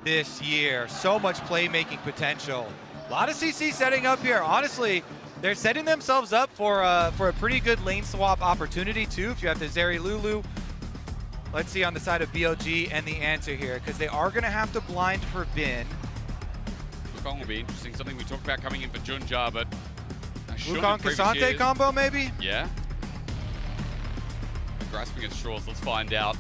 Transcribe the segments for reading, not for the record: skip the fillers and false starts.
this year. So much playmaking potential. A lot of CC setting up here. Honestly, they're setting themselves up for a pretty good lane swap opportunity too. If you have the Zeri Lulu, let's see on the side of BLG and the answer here, because they are going to have to blind for Bin. Wukong will be interesting. Something we talked about coming in for Junja, but Wukong Cassante combo maybe? Yeah. Grasping at straws. Let's find out.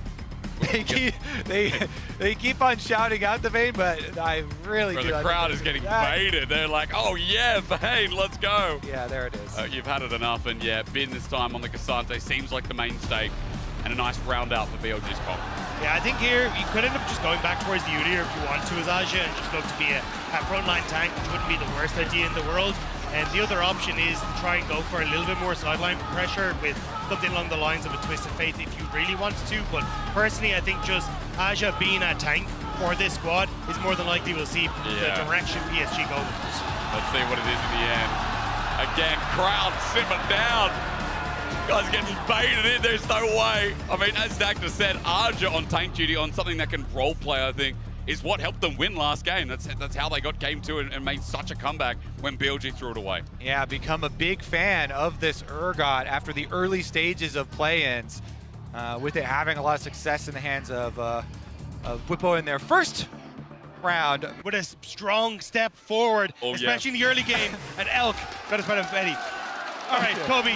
They keep on shouting out the Vayne, but I really do. The crowd is getting baited. They're like, oh yeah, Vayne, let's go. Yeah, there it is. You've had it enough, and yeah, Bin this time on the Cassante seems like the mainstay, and a nice round out for BLG's comp. Yeah, I think here you could end up just going back towards the Udyr if you want to as Aja and just look to be a frontline tank, which wouldn't be the worst idea in the world. And the other option is to try and go for a little bit more sideline pressure with something along the lines of a Twisted Faith if you really wanted to. But personally, I think just Aja being a tank for this squad is more than likely we'll see the direction PSG go with this. Let's see what it is in the end. Again, crowd simmer down. Guys getting baited in, there's no way. I mean, as Dagda said, Aja on tank duty on something that can role play, I think, is what helped them win last game. That's how they got game 2 and made such a comeback when BLG threw it away. Yeah, become a big fan of this Urgot after the early stages of play-ins, with it having a lot of success in the hands of Bwipo in their first round. With a strong step forward, especially in the early game, and Elk got his of Betty. All right, Kobe.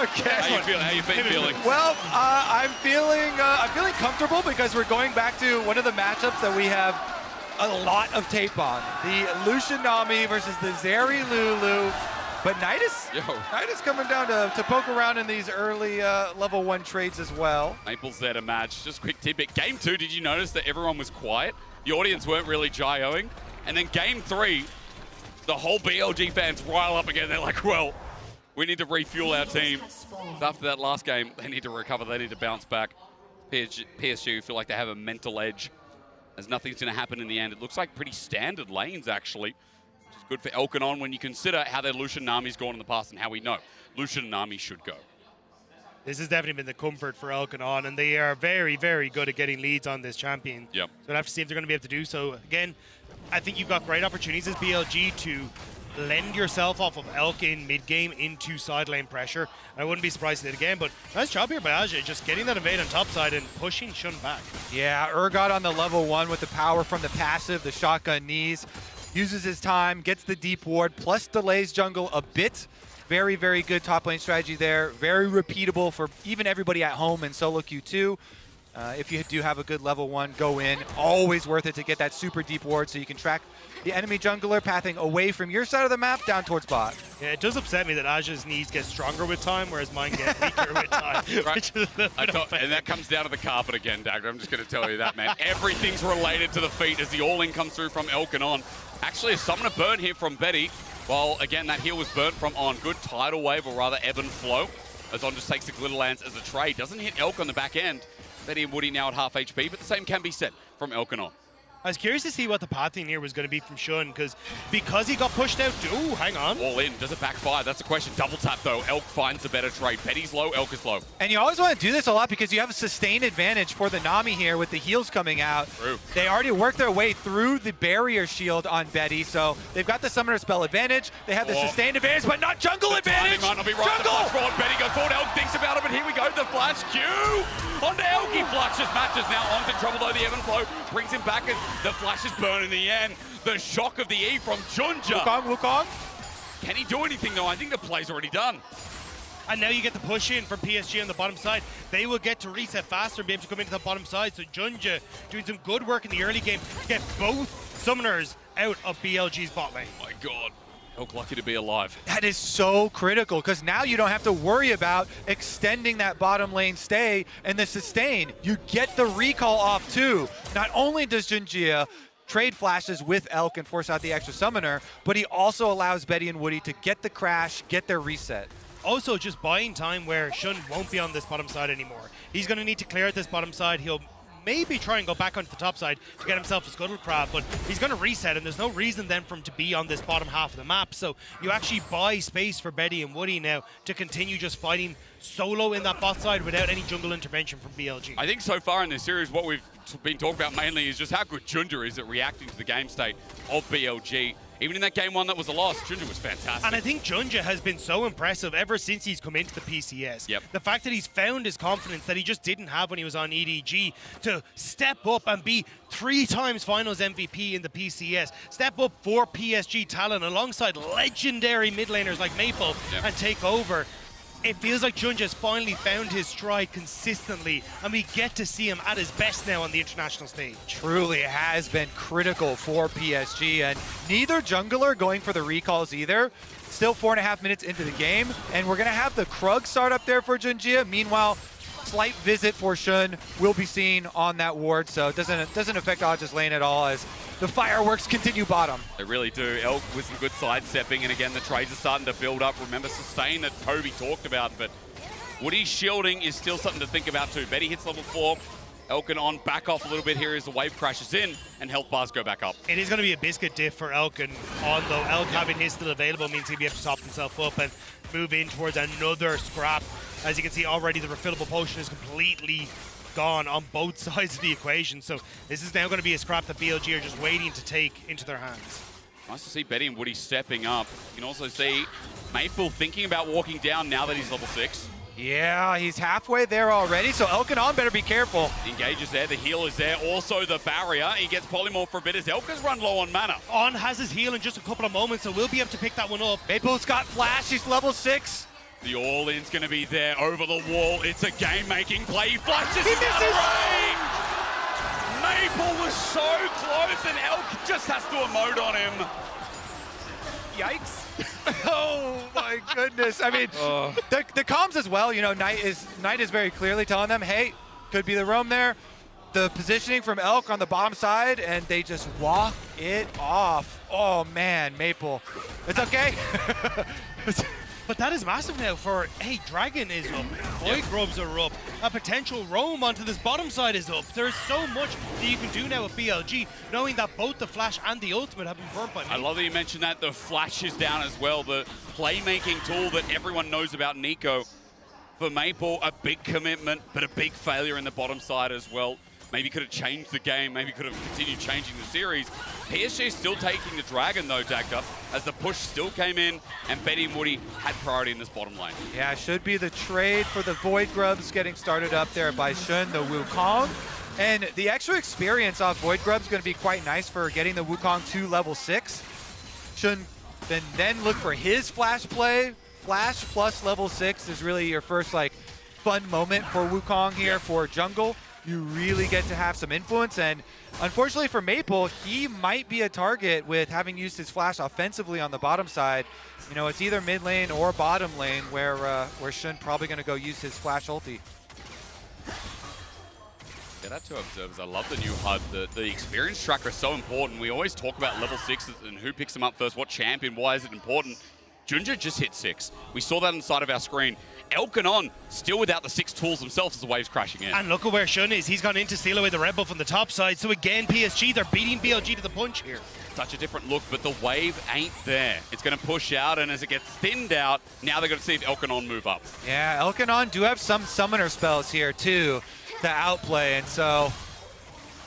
Okay. How you feeling? Well, I'm feeling comfortable because we're going back to one of the matchups that we have a lot of tape on. The Lucian Nami versus the Zeri Lulu. But Nidus coming down to poke around in these early level 1 trades as well. Maple's there to match. Just quick tidbit. Game 2, did you notice that everyone was quiet? The audience weren't really gyroing. And then game 3, the whole BLG fans rile up again. They're like, well, we need to refuel our team. After that last game, they need to recover. They need to bounce back. PSG feel like they have a mental edge, as nothing's going to happen in the end. It looks like pretty standard lanes, actually, which is good for Elkanon when you consider how their Lucian Nami's gone in the past and how we know Lucian Nami should go. This has definitely been the comfort for Elkanon, and they are very, very good at getting leads on this champion. Yep. So we'll have to see if they're going to be able to do so. Again, I think you've got great opportunities as BLG to lend yourself off of Elk in mid-game into side lane pressure. I wouldn't be surprised if they did again, but nice job here by Aja, just getting that invade on top side and pushing Shun back. Yeah, Urgot on the level 1 with the power from the passive, the shotgun knees, uses his time, gets the deep ward, plus delays jungle a bit. Very, very good top lane strategy there. Very repeatable for even everybody at home in solo Q2. If you do have a good level 1, go in. Always worth it to get that super deep ward so you can track the enemy jungler pathing away from your side of the map down towards bot. Yeah, it does upset me that Aja's knees get stronger with time, whereas mine get weaker with time. Right. And that comes down to the carpet again, Dagger. I'm just going to tell you that, man. Everything's related to the feet as the all-in comes through from Elkanon. Actually, a summoner burn here from Betty. Well, again, that heal was burnt from On. Good tidal wave, or rather ebb and flow, as On just takes the Glitterlands as a trade. Doesn't hit Elk on the back end. Betty and Woody now at half HP, but the same can be said from Elkanon. I was curious to see what the pathing here was going to be from Shun, because he got pushed out. Ooh, hang on. All in. Does it backfire? That's a question. Double tap, though. Elk finds the better trade. Betty's low, Elk is low. And you always want to do this a lot because you have a sustained advantage for the Nami here with the heals coming out. True. They already worked their way through the barrier shield on Betty, so they've got the summoner spell advantage. They have the sustained advantage, but not jungle advantage. Might not be right. Jungle! The flash Betty goes forward. Elk thinks about it, but here we go. The flash Q onto Elk. He flashes, matches. Now onto trouble, though. The ebb and flow brings him back as the flash is burn in the end. The shock of the E from Junja. Wukong. Can he do anything though? I think the play's already done. And now you get the push in from PSG on the bottom side. They will get to reset faster and be able to come into the bottom side. So Junja doing some good work in the early game to get both summoners out of BLG's bot lane. Oh my God. Elk lucky to be alive. That is so critical because now you don't have to worry about extending that bottom lane stay and the sustain. You get the recall off too. Not only does Junjia trade flashes with Elk and force out the extra summoner, but he also allows Betty and Woody to get the crash, get their reset. Also, just buying time where Shun won't be on this bottom side anymore. He's going to need to clear at this bottom side. He'll maybe try and go back onto the top side to get himself a scuttle crab, but he's going to reset, and there's no reason then for him to be on this bottom half of the map. So you actually buy space for Betty and Woody now to continue just fighting solo in that bot side without any jungle intervention from BLG. I think so far in this series, what we've been talking about mainly is just how good Junja is at reacting to the game state of BLG. Even in that game one that was a loss, Junja was fantastic. And I think Junja has been so impressive ever since he's come into the PCS. Yep. The fact that he's found his confidence that he just didn't have when he was on EDG to step up and be 3 times finals MVP in the PCS, step up for PSG talent alongside legendary mid laners like Maple, Yep. and take over. It feels like Junja's finally found his stride consistently, and we get to see him at his best now on the international stage. Truly has been critical for PSG, and neither jungler going for the recalls either. Still 4.5 minutes into the game, and we're gonna have the Krug start up there for Junjia. Meanwhile, slight visit for Shun will be seen on that ward, so it doesn't affect Odds' lane at all as the fireworks continue bottom. They really do. Elk with some good sidestepping, and again, the trades are starting to build up. Remember sustain that Toby talked about, but Woody's shielding is still something to think about too. Betty hits level 4. Elkin on back off a little bit here as the wave crashes in, and health bars go back up. It is going to be a biscuit diff for Elkin on, though. Elk having his still available means he'll be able to top himself up and move in towards another scrap. As you can see already, the refillable potion is completely gone on both sides of the equation. So this is now going to be a scrap that BLG are just waiting to take into their hands. Nice to see Betty and Woody stepping up. You can also see Maple thinking about walking down now that he's level 6. Yeah, he's halfway there already, so Elkanon better be careful. The engage is there, the heal is there, also the barrier. He gets polymorph for a bit as Elka's run low on mana. On has his heal in just a couple of moments, so we'll be able to pick that one up. Maple's got flash, he's level 6. The all-in's going to be there over the wall. It's a game-making play. He flashes He out of misses. range. Maple was so close, and Elk just has to emote on him. Yikes. Oh my goodness. I mean, the comms as well, you know, Knight is very clearly telling them, hey, could be the roam there. The positioning from Elk on the bottom side, and they just walk it off. Oh man, Maple. It's okay. But that is massive now for, hey, Dragon is up, Void Grubs are up, a potential roam onto this bottom side is up. There's so much that you can do now with BLG, knowing that both the Flash and the Ultimate have been burnt by me. I love that you mentioned that. The flash is down as well. The playmaking tool that everyone knows about Nico. For Maple, a big commitment, but a big failure in the bottom side as well. Maybe could have changed the game, maybe could have continued changing the series. PSG is still taking the Dragon though, Dagda, as the push still came in and Betty and Woody had priority in this bottom lane. Yeah, should be the trade for the Void Grubs getting started up there by Shun, the Wukong. And the extra experience off Void Grubs is going to be quite nice for getting the Wukong to level 6. Shun then look for his flash play. Flash plus level 6 is really your first like fun moment for Wukong here for jungle. You really get to have some influence, and unfortunately for Maple, he might be a target with having used his flash offensively on the bottom side. You know, it's either mid lane or bottom lane where Shun probably going to go use his flash ulti. Yeah, that to observers. I love the new HUD. The experience tracker is so important. We always talk about level 6 and who picks them up first, what champion, why is it important. Junja just hit 6. We saw that on the side of our screen. Elkanon still without the 6 tools themselves as the wave's crashing in. And look at where Shun is. He's gone in to steal away the red buff on the top side. So again, PSG, they're beating BLG to the punch here. Such a different look, but the wave ain't there. It's going to push out, and as it gets thinned out, now they're going to see if Elkanon move up. Yeah, Elkanon do have some summoner spells here too to outplay, and so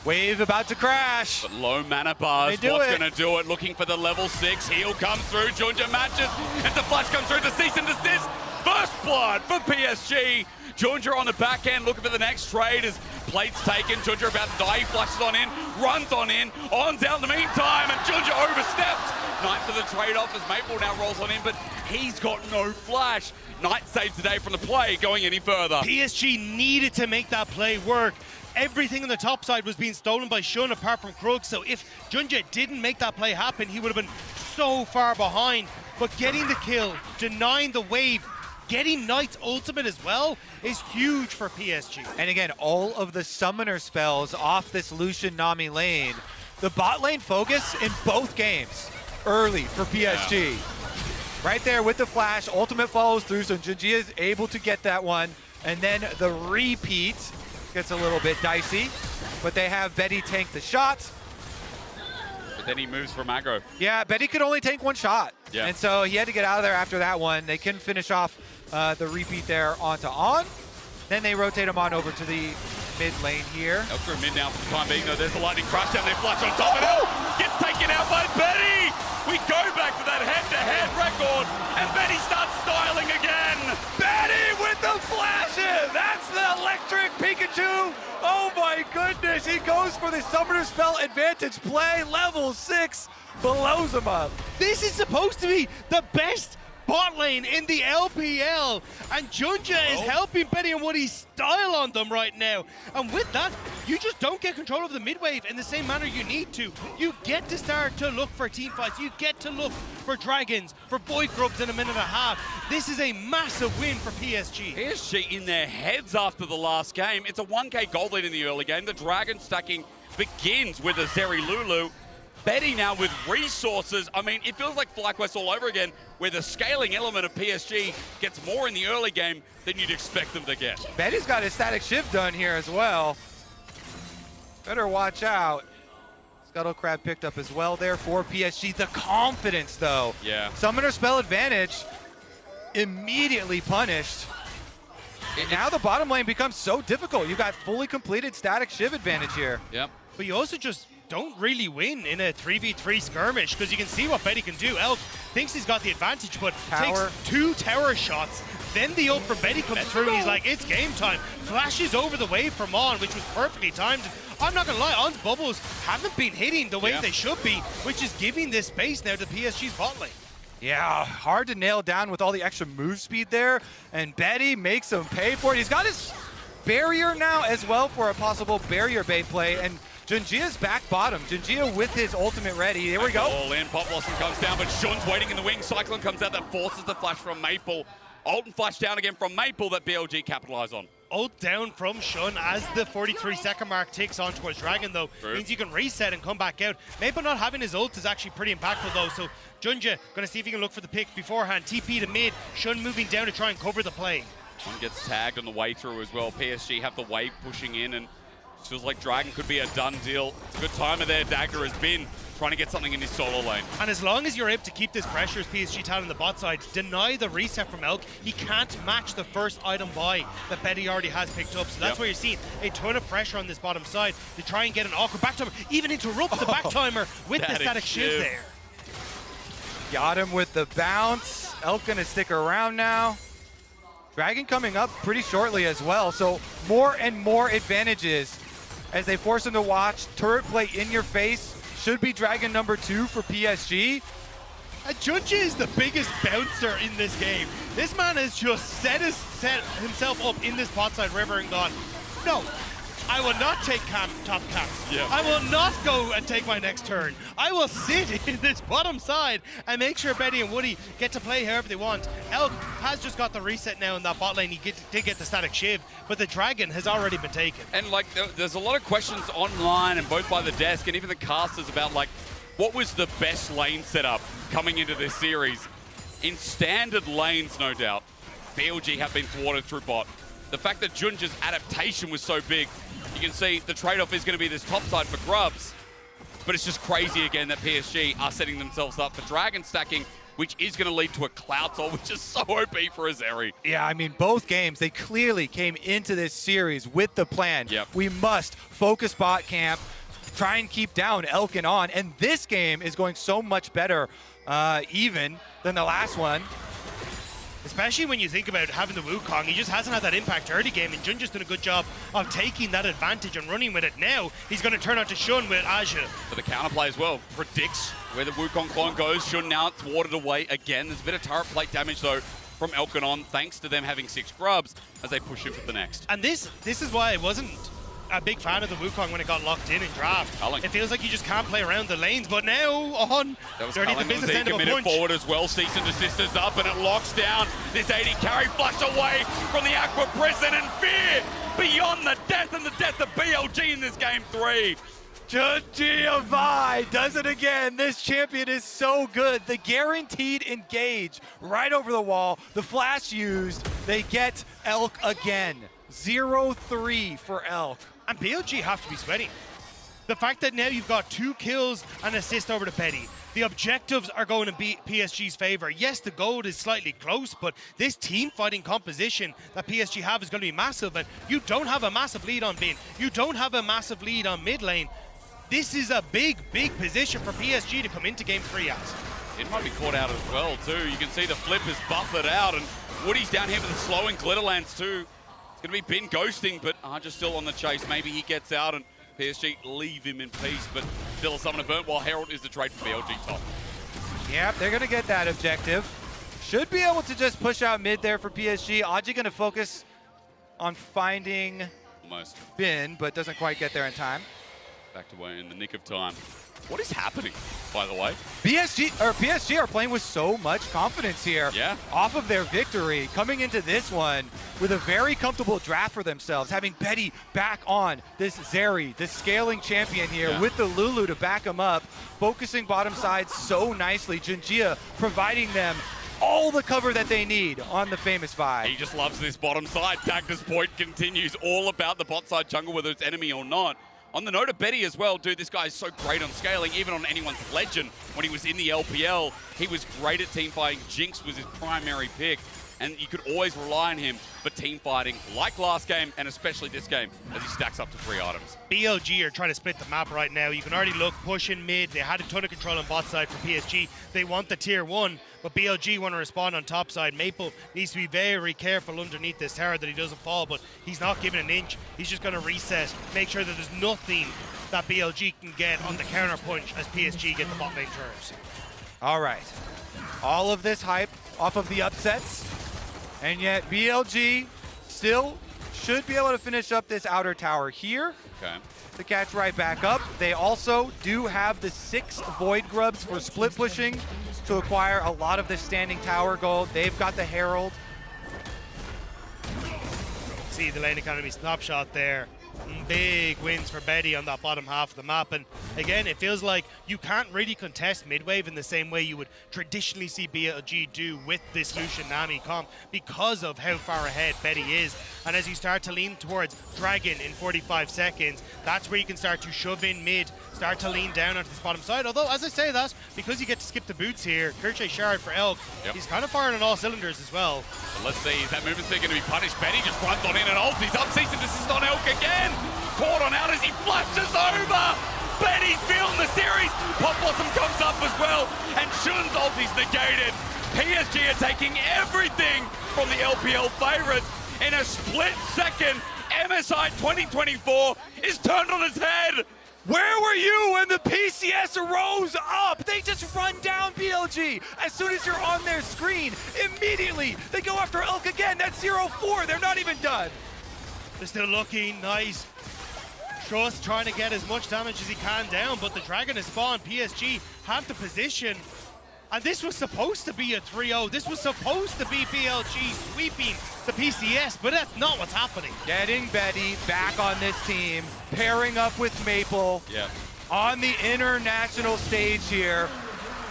wave about to crash. But low mana bars, what's going to do it? Looking for the level 6. Heal comes through, Junja matches, and the flash comes through, the cease and desist. First blood for PSG. Junja on the back end looking for the next trade as plate's taken. Junja about to die, he flashes on in, runs on in, on's out in the meantime, and Junja oversteps. Knight for the trade-off as Maple now rolls on in, but he's got no flash. Knight saves the day from the play, going any further. PSG needed to make that play work. Everything on the top side was being stolen by Shun apart from Krug, so if Junja didn't make that play happen, he would have been so far behind. But getting the kill, denying the wave, getting Knight's ultimate as well is huge for PSG. And again, all of the summoner spells off this Lucian Nami lane. The bot lane focus in both games early for PSG. Yeah. Right there with the flash, ultimate follows through, so Junjia is able to get that one. And then the repeat gets a little bit dicey. but they have Betty tank the shot. But then he moves from aggro. Yeah, Betty could only take one shot. Yeah. And so he had to get out of there after that one. They couldn't finish off the repeat there onto On. Then they rotate him on over to the mid lane here. Elk through mid now for the time being, though. There's the lightning crash down there, flash on top, and Elk gets taken out by Betty! We go back to that head-to-head record, and Betty starts styling again! Betty with the flashes! That's the electric Pikachu! Oh my goodness, he goes for the Summoner Spell advantage play, level 6, blows him up. This is supposed to be the best bot lane in the LPL, and Junja is helping Betty and Woody's style on them right now. And with that, you just don't get control of the mid wave in the same manner you need to. You get to start to look for team fights. You get to look for dragons, for void grubs in a minute and a half. This is a massive win for PSG. PSG in their heads after the last game. It's a 1k gold lead in the early game. The dragon stacking begins with a Zeri Lulu. Betty now with resources. I mean, it feels like FlyQuest all over again, where the scaling element of PSG gets more in the early game than you'd expect them to get. Betty's got his static shift done here as well. Better watch out. Scuttle Crab picked up as well there for PSG. The confidence, though. Yeah. Summoner Spell advantage immediately punished. And now the bottom lane becomes so difficult. You've got fully completed static shiv advantage here. Yep. But you also just don't really win in a 3v3 skirmish, because you can see what Betty can do. Elk thinks he's got the advantage, but Tower. takes 2 tower shots. Then the ult from Betty comes through, and he's like, it's game time. Flashes over the wave from On, which was perfectly timed. I'm not gonna lie, On's bubbles haven't been hitting the way they should be, which is giving this space now to PSG's bot lane. Yeah, hard to nail down with all the extra move speed there. And Betty makes him pay for it. He's got his barrier now as well for a possible barrier bait play. And Junjia's back bottom. Junjia with his ultimate ready. Here we go. All in. Pop Blossom comes down, but Shun's waiting in the wing. Cyclone comes out that forces the flash from Maple. Ult and flash down again from Maple that BLG capitalize on. Ult down from Shun as the 43-second mark ticks on towards Dragon, though. True. Means you can reset and come back out. Maple not having his ult is actually pretty impactful, though. So Junja going to see if he can look for the pick beforehand. TP to mid. Shun moving down to try and cover the play. One gets tagged on the way through as well. PSG have the wave pushing in, and feels like Dragon could be a done deal. It's a good timer there. Dagger has been trying to get something in his solo lane. And as long as you're able to keep this pressure as PSG talent on the bot side, deny the reset from Elk, he can't match the first item buy that Betty already has picked up. So that's where you're seeing a ton of pressure on this bottom side to try and get an awkward back timer, even interrupt the back timer with the static shiv there. Got him with the bounce. Elk gonna stick around now. Dragon coming up pretty shortly as well. So more and more advantages as they force him to watch. Turret play in your face. Should be Dragon number 2 for PSG. And Junja is the biggest bouncer in this game. This man has just set himself up in this bot side river and gone, no, I will not take top camp. Yeah. I will not go and take my next turn. I will sit in this bottom side and make sure Betty and Woody get to play however they want. Elk has just got the reset now in that bot lane. He did get the static shiv, but the Dragon has already been taken. And like, there's a lot of questions online and both by the desk and even the casters about like, what was the best lane setup coming into this series? In standard lanes, no doubt, BLG have been thwarted through bot. The fact that Junja's adaptation was so big, you can see the trade-off is going to be this top side for grubs, but it's just crazy again that PSG are setting themselves up for dragon stacking, which is going to lead to a Cloud Soul, which is so OP for a Zeri. Yeah, I mean, both games, they clearly came into this series with the plan. Yep. We must focus bot camp, try and keep down Elk and On, and this game is going so much better even than the last one. Especially when you think about having the Wukong, he just hasn't had that impact early game, and Junja's done a good job of taking that advantage and running with it. Now, he's going to turn on to Shun with Aja. For the counterplay as well, predicts where the Wukong clone goes. Shun now thwarted away again. There's a bit of turret plate damage though from Elk and On, thanks to them having 6 grubs as they push in for the next. And this is why I wasn't a big fan of the Wukong when it got locked in draft. Culling. It feels like you just can't play around the lanes, but now On, dirty the business end of a punch. Forward as well, cease and desist is up and it locks down this 80 carry flush away from the Aqua Prison, and fear beyond the death and the death of BLG in this game 3. Junji does it again. This champion is so good. The guaranteed engage right over the wall. The flash used. They get Elk again. 0-3 for Elk. And BLG have to be sweating. The fact that now you've got 2 kills and assist over to Betty. The objectives are going to be PSG's favor. Yes, the gold is slightly close, but this team fighting composition that PSG have is going to be massive. And you don't have a massive lead on Bin. You don't have a massive lead on mid lane. This is a big, big position for PSG to come into game 3 at. It might be caught out as well, too. You can see the flip is buffered out, and Woody's down here with the slowing Glitterlands, too. It's going to be Bin ghosting, but Arja still on the chase. Maybe he gets out, and PSG leave him in peace, but still a Summoner burnt, while Herald is the trade for BLG top. Yep, they're going to get that objective. Should be able to just push out mid there for PSG. Aji going to focus on finding Almost. Bin, but doesn't quite get there in time. Back to way in the nick of time. What is happening, by the way? PSG are playing with so much confidence here. Yeah. Off of their victory, coming into this one with a very comfortable draft for themselves, having Betty back on this Zeri, this scaling champion here with the Lulu to back him up, focusing bottom side so nicely. Junjia providing them all the cover that they need on the famous Vi. He just loves this bottom side. Dagda's point continues, all about the bot side jungle, whether it's enemy or not. On the note of Betty as well, dude, this guy is so great on scaling, even on anyone's legend. When he was in the LPL, he was great at team fighting. Jinx was his primary pick, and you could always rely on him for team fighting, like last game, and especially this game, as he stacks up to 3 items. BLG are trying to split the map right now. You can already look, pushing mid. They had a ton of control on bot side for PSG. They want the tier 1, but BLG want to respond on top side. Maple needs to be very careful underneath this tower that he doesn't fall, but he's not giving an inch. He's just going to reset, make sure that there's nothing that BLG can get on the counter punch as PSG get the bot lane turret. All right. All of this hype off of the upsets, and yet BLG still should be able to finish up this outer tower here. Okay. To catch right back up. They also do have the 6 Void Grubs for split pushing to acquire a lot of the standing tower gold. They've got the Herald. See the lane economy snapshot there. Big wins for Betty on that bottom half of the map, and again it feels like you can't really contest midwave in the same way you would traditionally see BLG do with this Lucian Nami comp because of how far ahead Betty is. And as you start to lean towards Dragon in 45 seconds, that's where you can start to shove in mid, start to lean down onto this bottom side. Although as I say that, because you get to skip the boots here, Kirche Shard for Elk, he's kind of firing on all cylinders as well. But let's see, is that movement speed going to be punished? Betty just runs on in and ults. He's up, cease and desist on Elk again. Caught on out as he flashes over. Betty's feeling the series. Pop Blossom comes up as well, and Shun's ulti's negated. PSG are taking everything from the LPL favorites. In a split second, MSI 2024 is turned on its head. Where were you when the PCS rose up? They just run down BLG. As soon as you're on their screen, immediately they go after Elk again. That's 0-4. They're not even done. They're still looking nice. Trust trying to get as much damage as he can down, but the Dragon is spawned. PSG have the position. And this was supposed to be a 3-0. This was supposed to be BLG sweeping the PCS, but that's not what's happening. Getting Betty back on this team, pairing up with Maple on the international stage here,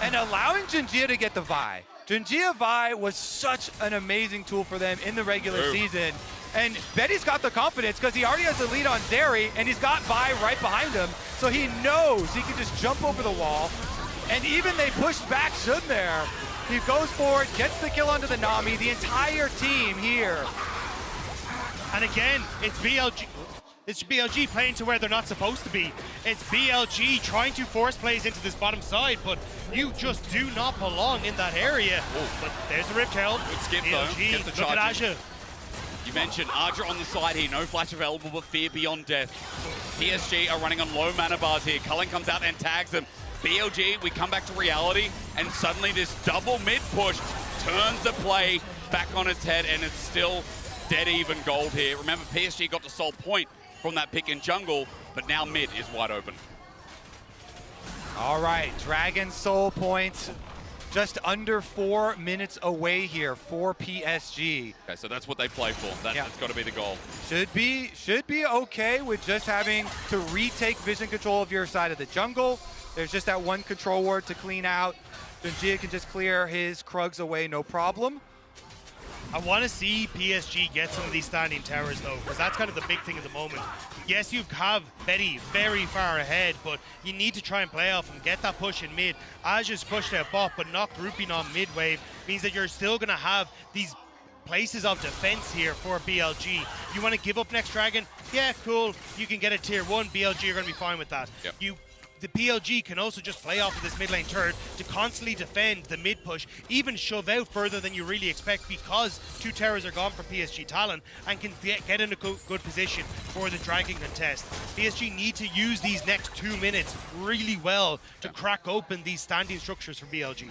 and allowing Junjia to get the Vi. Junjia Vi was such an amazing tool for them in the regular season. And Betty's got the confidence because he already has the lead on Zeri, and he's got Vi right behind him, so he knows he can just jump over the wall. And even they pushed back Shun there. He goes for it, gets the kill onto the Nami, the entire team here. And again, it's BLG. It's BLG playing to where they're not supposed to be. It's BLG trying to force plays into this bottom side, but you just do not belong in that area. But there's the Rift Herald. Good skip BLG, though. Gets the look at charge. Aja. You mentioned Arja on the side here, no flash available, but fear beyond death. PSG are running on low mana bars here. Cullen comes out and tags them. BLG, we come back to reality, and suddenly this double mid push turns the play back on its head, and it's still dead even gold here. Remember, PSG got the sole point from that pick in jungle, but now mid is wide open. All right, Dragon Soul points just under 4 minutes away here for PSG. Okay, so that's what they play for. That's got to be the goal. Should be okay with just having to retake vision control of your side of the jungle. There's just that one control ward to clean out. Junjia can just clear his Krugs away, no problem. I want to see PSG get some of these standing towers though, because that's kind of the big thing at the moment. Yes, you have Betty very far ahead, but you need to try and play off and get that push in mid. Aja's pushed out bot, but not grouping on mid wave means that you're still going to have these places of defense here for BLG. You want to give up next Dragon? Yeah, cool. You can get a tier 1. BLG are going to be fine with that. Yep. The PLG can also just play off of this mid lane turret to constantly defend the mid push, even shove out further than you really expect because 2 towers are gone for PSG Talon and can get in a good position for the Dragon contest. PSG need to use these next 2 minutes really well to crack open these standing structures for BLG.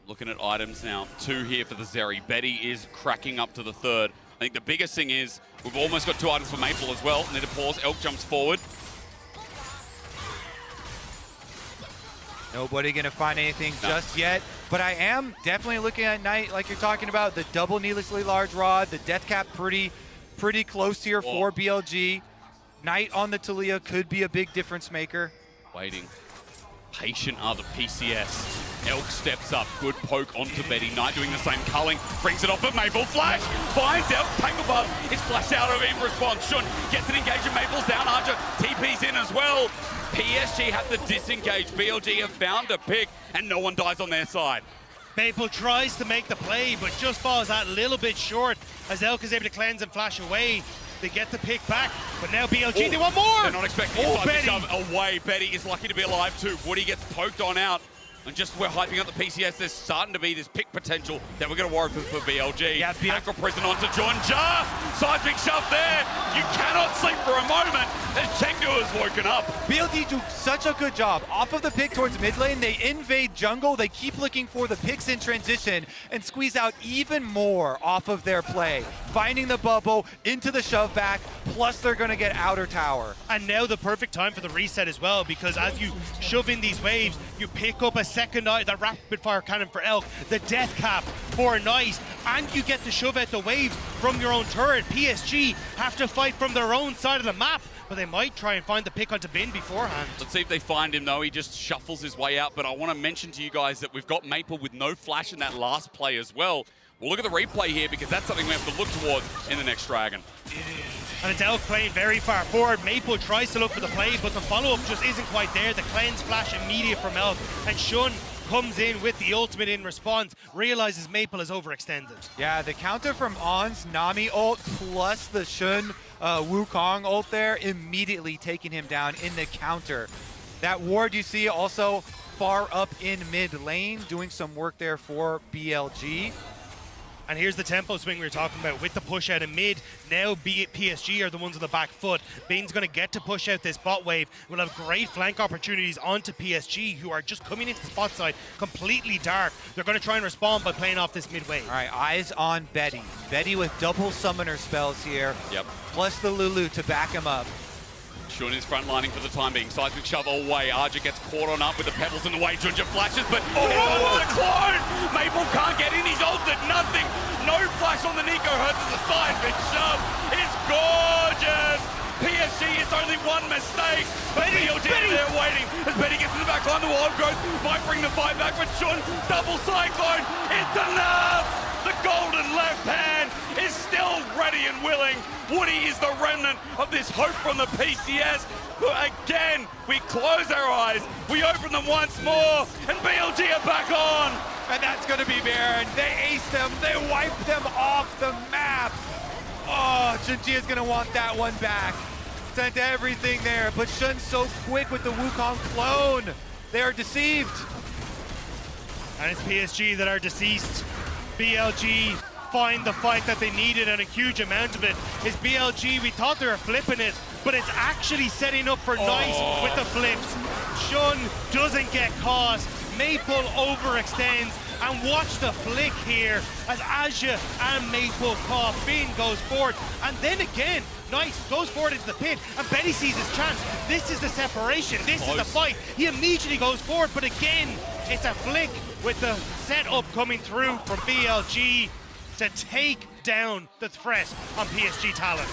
Looking at items now, 2 here for the Zeri. Betty is cracking up to the 3rd. I think the biggest thing is we've almost got 2 items for Maple as well. Need to pause. Elk jumps forward. Nobody going to find anything just yet, but I am definitely looking at Knight like you're talking about. The double needlessly large rod, the death cap pretty close here for BLG. Knight on the Talia could be a big difference maker. Waiting. Patient are the PCS. Elk steps up. Good poke onto Betty. Knight doing the same. Culling brings it off at Maple. Flash finds Elk. Tangle Buzz is flashed out of in response. Shun gets an engage and Maple's down. Archer TP's in as well. PSG have to disengage. BLG have found a pick and no one dies on their side. Maple tries to make the play, but just falls that little bit short as Elk is able to cleanse and flash away. They get the pick back, but now BLG, they want more! They're not expecting Oh, it. Betty! Shove away. Betty is lucky to be alive too. Woody gets poked on out. And just we're hyping up the PCS, there's starting to be this pick potential that we're going to worry with for BLG. Yeah, Macro prison onto John Jar. Seismic shove there. You cannot sleep for a moment as Chengdu has woken up. BLG do such a good job. Off of the pick towards mid lane, they invade jungle. They keep looking for the picks in transition and squeeze out even more off of their play. Finding the bubble into the shove back, plus they're going to get outer tower. And now the perfect time for the reset as well, because as you shove in these waves, you pick up a second eye, the rapid fire cannon for Elk, the death cap for Knight, and you get to shove out the waves from your own turret. PSG have to fight from their own side of the map, but they might try and find the pick onto Bin beforehand. Let's see if they find him though. He just shuffles his way out, but I want to mention to you guys that we've got Maple with no flash in that last play as well. We'll look at the replay here because that's something we have to look towards in the next Dragon. And it's Elk playing very far forward. Maple tries to look for the play, but the follow-up just isn't quite there. The cleanse flash immediate from Elk, and Shun comes in with the ultimate in response, realizes Maple is overextended. Yeah, the counter from On's Nami ult plus the Shun Wukong ult there, immediately taking him down in the counter. That ward you see also far up in mid lane, doing some work there for BLG. And here's the tempo swing we were talking about with the push out in mid. Now PSG are the ones on the back foot. Bane's going to get to push out this bot wave. We'll have great flank opportunities onto PSG, who are just coming into the spot side completely dark. They're going to try and respond by playing off this mid wave. All right, eyes on Betty. Betty with double summoner spells here. Yep. Plus the Lulu to back him up. Shun is frontlining for the time being. Seismic shove away. Arja gets caught on up with the pebbles in the way. Junja flashes, but the clone! Maple can't get in. He's ulted. Nothing. No flash on the Nico Hertz as a seismic shove. It's gorgeous. PSG is only one mistake. But BLG there waiting as Betty gets in the back line. The wild growth might bring the fight back, but Shun double cyclone. It's enough. The golden left hand is still ready and willing. Woody is the remnant of this hope from the PCS. But again, we close our eyes, we open them once more, and BLG are back on. And that's going to be Baron. They ace them. They wipe them off the map. Oh, Junji is going to want that one back. Sent everything there, but Shun's so quick with the Wukong clone. They are deceived. And it's PSG that are deceased. BLG find the fight that they needed, and a huge amount of it is BLG. We thought they were flipping it, but it's actually setting up for Knight with the flips. Shun doesn't get caught. Maple overextends, and watch the flick here as Aja and Maple caught. Finn goes forward, and then again, Knight goes forward into the pit, and Betty sees his chance. This is the separation. This is the fight. He immediately goes forward, but again, it's a flick with the setup coming through from BLG to take down the threat on PSG Talon.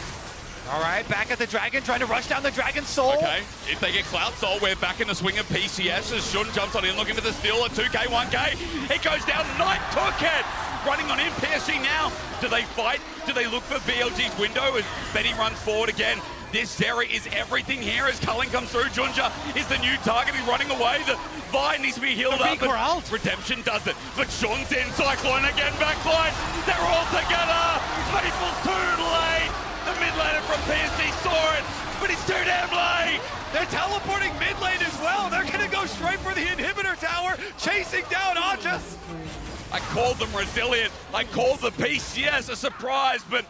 All right, back at the Dragon, trying to rush down the Dragon's soul. Okay, if they get Cloud Soul, we're back in the swing of PCS as Shun jumps on in, looking for the steal at 2K, 1K. It goes down, Knight took it! Running on in, PSG now. Do they fight? Do they look for BLG's window as Benny runs forward again? This Zeri is everything here as Cullen comes through. Junja is the new target. He's running away. The Vine needs to be healed up. Corralled. Redemption does it. But Shun's in. Cyclone again. Backline. They're all together. Maple's too late. The mid laner from PSG saw it, but it's too damn late. They're teleporting mid lane as well. They're going to go straight for the inhibitor tower, chasing down Aegis. I called them resilient. I called the PCS a surprise, but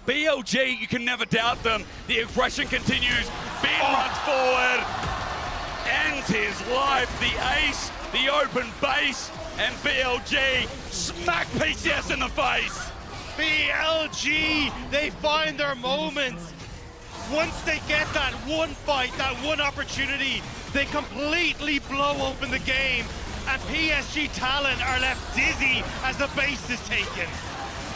BLG, you can never doubt them. The aggression continues. Ben runs forward, ends his life. The ace, the open base, and BLG smack PCS in the face. BLG, they find their moments. Once they get that one fight, that one opportunity, they completely blow open the game. And PSG Talon are left dizzy as the base is taken.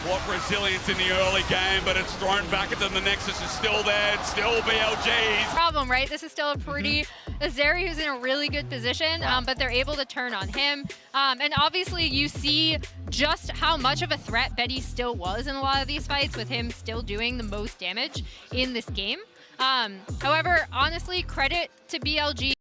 What resilience in the early game, but it's thrown back at them. The Nexus is still there. It's still BLG's. Problem, right? This is still a pretty Zeri who's in a really good position, but they're able to turn on him. And obviously you see just how much of a threat Betty still was in a lot of these fights, with him still doing the most damage in this game. However, honestly, credit to BLG.